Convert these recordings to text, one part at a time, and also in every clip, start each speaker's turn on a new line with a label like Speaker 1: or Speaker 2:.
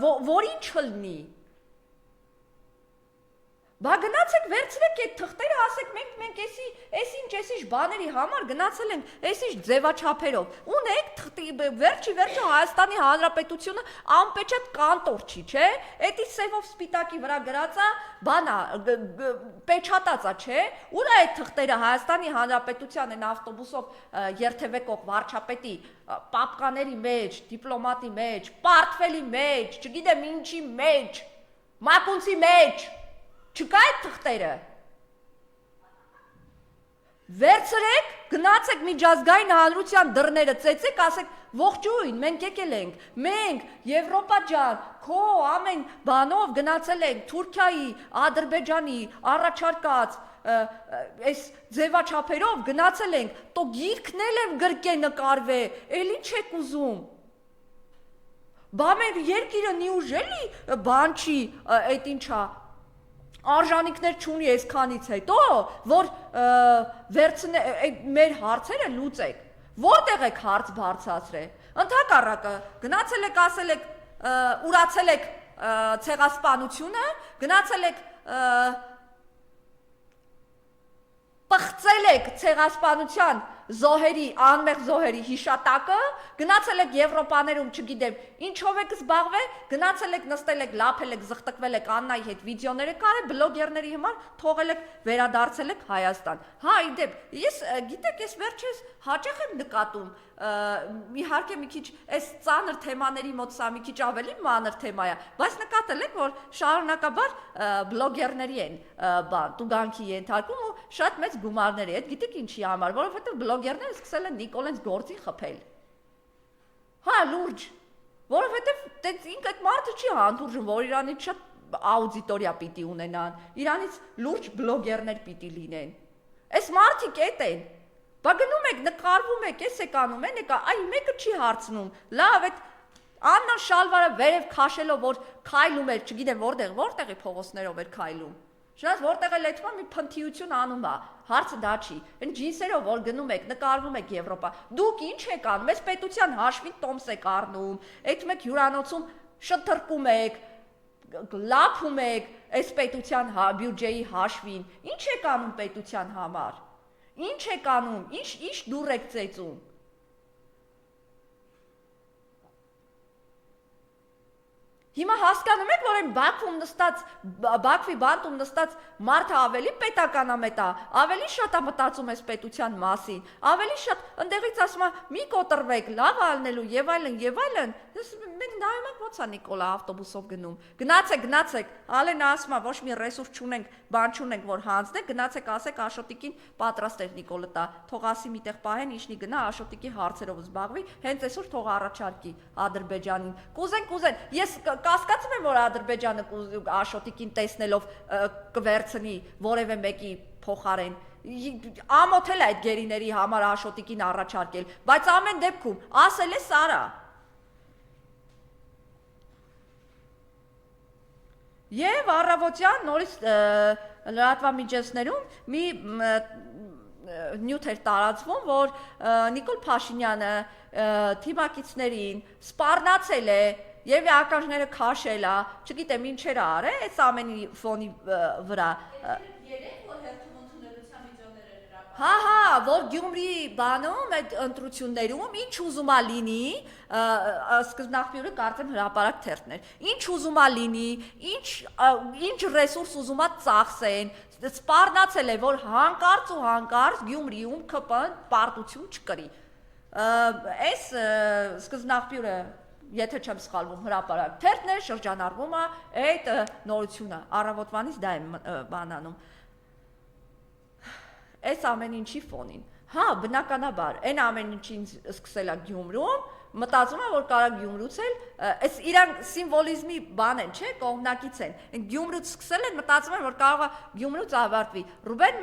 Speaker 1: որին չլնի։ Բա գնացեք վերցրեք այդ թղթերը, ասեք մենք էսի բաների համար գնացել ենք, էսի ձևաչափերով։ Ունեք վերջի Հայաստանի Հանրապետությունը անպեչատ կանտոր չի, չէ։ Էդի սևով սպիտակի վրա գրածա, բանա, պեչատածա, չէ։ Ուր է այդ թղթերը Հայաստանի Հանրապետության են ավտոբուսով երթևեկող վարչապետի պապկաների մեջ, դիպլոմատի մեջ, պարտֆելի մեջ, չգիտեմ ինչի մեջ, մակունցի մեջ։ Չկա այդ թղթերը։ Վերցրեք, գնացեք միջազգային հանրության դռները ծեծեք, ասեք ողջույն, մենք եկել ենք, մենք Եվրոպա ջան, քո ամեն բանով գնացել ենք Թուրքիայի, Ադրբեջանի առաջարկած այս ձևաչափերով գնացել ենք, տո գիրքն էլ գրկե նկարվե, էլ ինչ եք ուզում։ Բա մեր երկիրը նիուժելի բան չի, այդ ինչա արժանիքներ չունի այսքանից հետո, որ մեր հարցերը լուծեք, որտեղ եք հարց բարձրացրել, ընդհակառակը, գնացել եք, ասել եք, ուրացել եք ցեղասպանությունը, գնացել եք, պղծել եք ցեղասպանության զոհերի, անմեղ զոհերի հիշատակը, գնացել եք Եվրոպաներում, չգիտեմ, ինչով եք զբաղվել, գնացել եք, նստել եք, լափել եք, զղտկվել եք Աննայի հետ վիդեոներ եք արել, բլոգերների համար թողել եք, վերադարձել եք Հայաստան։ Հա, իդեպ, ես գիտեք, ես վերջերս հաճախ եմ նկատում, իհարկե մի քիչ այս ծանր թեմաների մոտ սա մի քիչ ավելի մանր թեմա է, բայց նկատել եք, որ շարունակաբար բլոգերների են տուգանքի ենթարկում ու շատ մեծ գումարներ է, գիտեք ինչի համար, որովհետև բլոգերները սկսել են Նիկոլենց գործին խփել։ Հա, լուրջ, որովհետև ինք այդ մարդը չի հանդուրժում, որ Իրանից շատ աուդիտորիա պիտի ունենան, Իրանից լուրջ բլոգերներ պիտի լինեն։ Այս մարդիկ էդ են։ Բա գնում եք, նկարվում եք, ես եք անում են, եկա, այ մեկը չի հարցնում, լավ, այդ Աննան շալվարը վերև քաշելով, որ քայլում էր, չգիտեմ որտեղ է փողոցներով էր քայլում։ Շնորհակալ որտեղ էլ այդքան մի փնթիություն անում է, հարցը դա չի։ Այն ջինսերով որ գնում եք, նկարվում եք Եվրոպա, դուք ինչ եք անում, այս պետության հաշվին տոմս եք առնում, այդ մեկ հյուրանոցում շթրկում եք, լափում եք այս պետության բյուջեի հաշվին, ինչ եք անում պետության համար։ Ինչ եք անում, ինչ դուռ եք ծեծում։ Հիմա հասկանում եք, որ այն Բաքվի բանտում նստած մարդը ավելի պետականամետ է, ավելի շատ է մտածում այս պետության մասին, ավելի շատ ընդեղից ասում է մի կոտրվեք, լավ ալնելու եւ այլն, մենք նայում ենք ոնց է Նիկոլա ավտոբուսով գնում, գնացեք, Ալենը ասում է ոչ մի ռեսուրս չունենք, բան չունենք, որ հանձնենք, գնացեք ասեք Աշոտիկին պատրաստ էր Նիկոլը տա, թող ասի միտեղ պահեն, իշնի գնա Աշոտիկի հարցերով զբաղվի, հենց այսօր թող առաջարկի Ադրբեջանին։ Կուզեն, ես կասկածում եմ, որ Ադրբեջանը Աշոտիկին տեսնելով կվերցնի որևէ մեկի փոխարեն։ Ամոթել է այդ գերիների համար Աշոտիկին առաջարկել, բայց ամեն դեպքում ասել է Սարա։ Եվ առավոտյան նորից լրատվամիջոցներում մի նյութ էր տարածվում, որ Նիկոլ Փաշինյանը թիմակիցներին սպառնացել է եւ ականջները քաշել է, չգիտեմ ինչեր է արել, այս ամենի ֆոնի վրա։ Հա, որ Գյումրի բանում, այդ ընտրություններում ինչ ուզում է լինի, սկզբնաղբյուրը կարծեմ հրապարակ թերթներ, ինչ ուզում է լինի, ինչ ռեսուրս ուզում է ծախսեն, սպառնացել է, որ հանկարծ Գյումրիում ԿՊ-ն պարտություն չկրի։ Այս սկզբնաղբյուրը, եթե չեմ սխալվում, հրապարակ թերթներ շրջանառվում է այդ նորությունը, առավոտվանից դա եմ բանանում։ Այս ամեն ինչի ֆոնին։ Հա, բնականաբար, այն ամեն ինչին սկսել է Գյումրում, մտածում եմ, որ կարա Գյումրուց էլ, այս իրան սիմվոլիզմի բան են, չէ, կողմնակից են։ Գյումրուց սկսել են, մտածում եմ, որ կարող է Գյումրուց ավարտվի։ Ռուբեն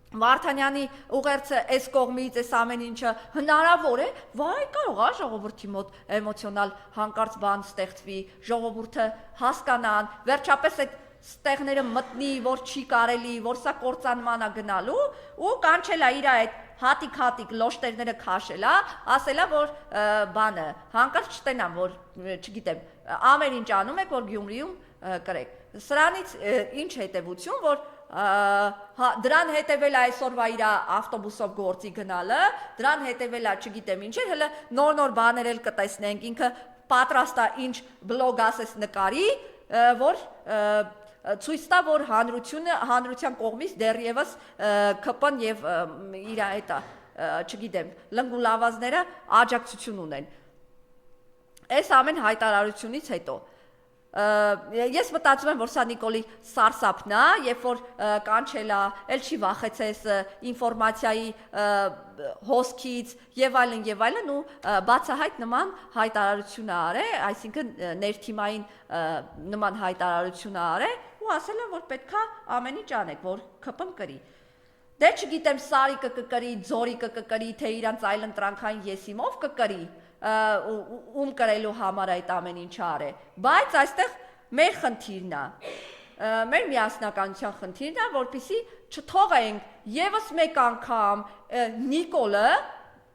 Speaker 1: Վարդանյանի ուղերձը այս կողմից, այս ամեն ինչը հնարավոր է, վայ, կարող է ժողովրդի մոտ էմոցիոնալ հանկարծ բան ստեղծվի, ժողովուրդը հասկանան, վերջապես այդ ստեղները մտնի, որ չի կարելի, որ սա կործանմանա գնալու ու կանչելա իր այդ հատիկ լոշտերները քաշելա, ասելա որ բանը հանկարծ չտենամ որ չգիտեմ ամեն ինչ անում եք որ Գյումրիում կրեք։ Սրանից ինչ հետևություն որ դրան հետևել է այսօրվա իր ավտոբուսով գործի գնալը, դրան հետևել է չգիտեմ ինչ էր, հələ նոր բաներ էլ կտեսնենք, ինքը պատրաստ է ինչ բլոգ ասես նկարի, որ ցույց տա որ հանրության կողմից դեռևս ԿՊ-ն եւ իր այդ չգիտեմ լնգուլավազները աջակցություն ունեն։ Այս ամեն հայտարարությունից հետո ես մտածում եմ որ սա Նիկոլի սարսափն է, երբ որ կանչելա, էլ չի վախեցես ինֆորմացիայի հոսքից եւ այլն ու բացահայտ նման հայտարարություն է արել, այսինքն ներթիմային նման հայտարարություն է արել ու ասել է որ պետքա ամեն ինչ անեք, որ ԿՊ-ն կրի։ Դե չգիտեմ Սարիկը կկրի, Ձորիկը կկրի, թե իրանց այլընտրանքային եսիմով կկրի, ում կրելու համար այդ ամեն ինչը արե, բայց այստեղ մեր խնդիրն է, մեր միասնականության խնդիրն է, որպեսզի չթողենք եւս մեկ անգամ Նիկոլը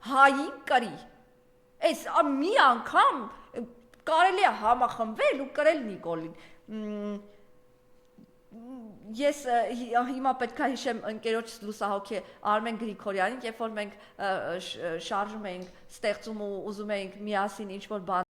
Speaker 1: հային կրի։ Այս մի անգամ կարելի է համախմբվել ու կրել Նիկոլին։ Ես հիմա պետք է հիշեմ ընկերոջս լուսահոգի Արմեն Գրիգորյանին, երբ որ մենք շարժում էինք, ստեղծում ու ուզում էինք միասին ինչ-որ բան